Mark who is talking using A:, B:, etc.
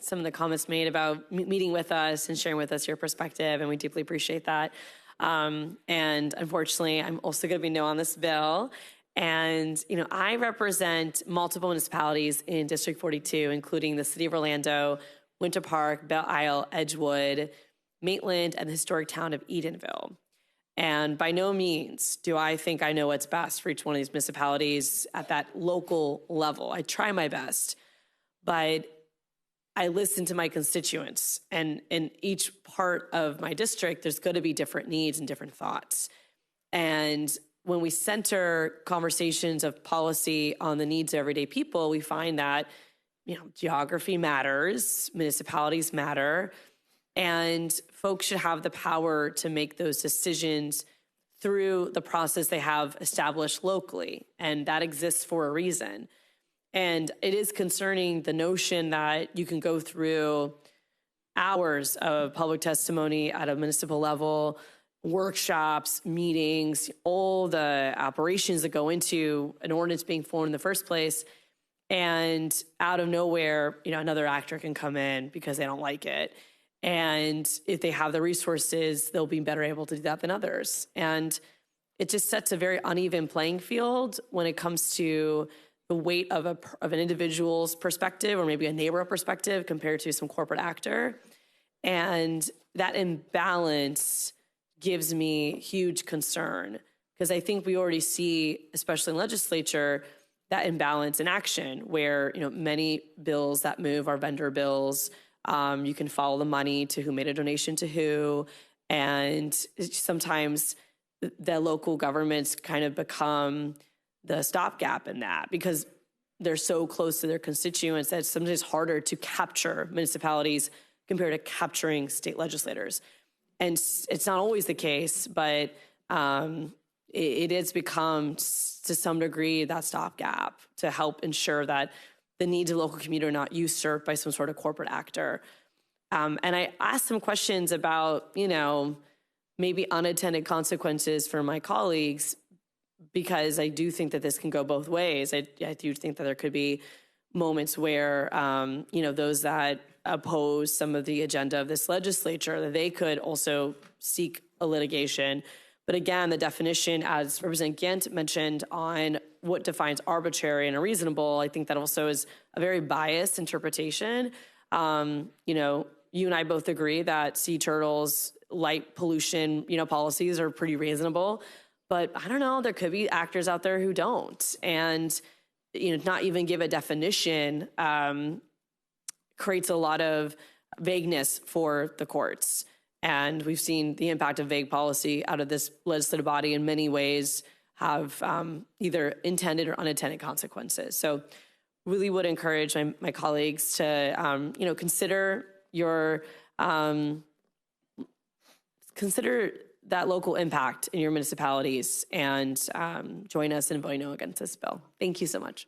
A: some of the comments made about meeting with us and sharing with us your perspective, and we deeply appreciate that. And unfortunately, I'm also going to be no on this bill. And, I represent multiple municipalities in District 42, including the City of Orlando, Winter Park, Belle Isle, Edgewood, Maitland, and the historic town of Edenville. And by no means do I think I know what's best for each one of these municipalities at that local level. I try my best, but I listen to my constituents. And in each part of my district, there's going to be different needs and different thoughts. And when we center conversations of policy on the needs of everyday people, we find that, geography matters, municipalities matter, and folks should have the power to make those decisions through the process they have established locally. And that exists for a reason. And it is concerning the notion that you can go through hours of public testimony at a municipal level, workshops, meetings, all the operations that go into an ordinance being formed in the first place. And out of nowhere, another actor can come in because they don't like it. And if they have the resources, they'll be better able to do that than others. And it just sets a very uneven playing field when it comes to the weight of an individual's perspective or maybe a neighbor perspective compared to some corporate actor. And that imbalance gives me huge concern because I think we already see, especially in legislature, that imbalance in action where, many bills that move are vendor bills. You can follow the money to who made a donation to who. And sometimes the local governments kind of become the stopgap in that because they're so close to their constituents that it's sometimes harder to capture municipalities compared to capturing state legislators. And it's not always the case, but it has become to some degree that stopgap to help ensure that the needs of the local community are not usurped by some sort of corporate actor. And I asked some questions about, maybe unintended consequences for my colleagues, because I do think that this can go both ways. I do think that there could be moments where, those that oppose some of the agenda of this legislature, that they could also seek a litigation. But again, the definition, as Representative Gant mentioned, on what defines arbitrary and unreasonable, I think that also is a very biased interpretation. You and I both agree that sea turtles, light pollution, policies are pretty reasonable. But I don't know, there could be actors out there who don't. And, not even give a definition creates a lot of vagueness for the courts. And we've seen the impact of vague policy out of this legislative body in many ways have either intended or unintended consequences. So really would encourage my colleagues to, consider consider that local impact in your municipalities and join us in voting no against this bill. Thank you so much.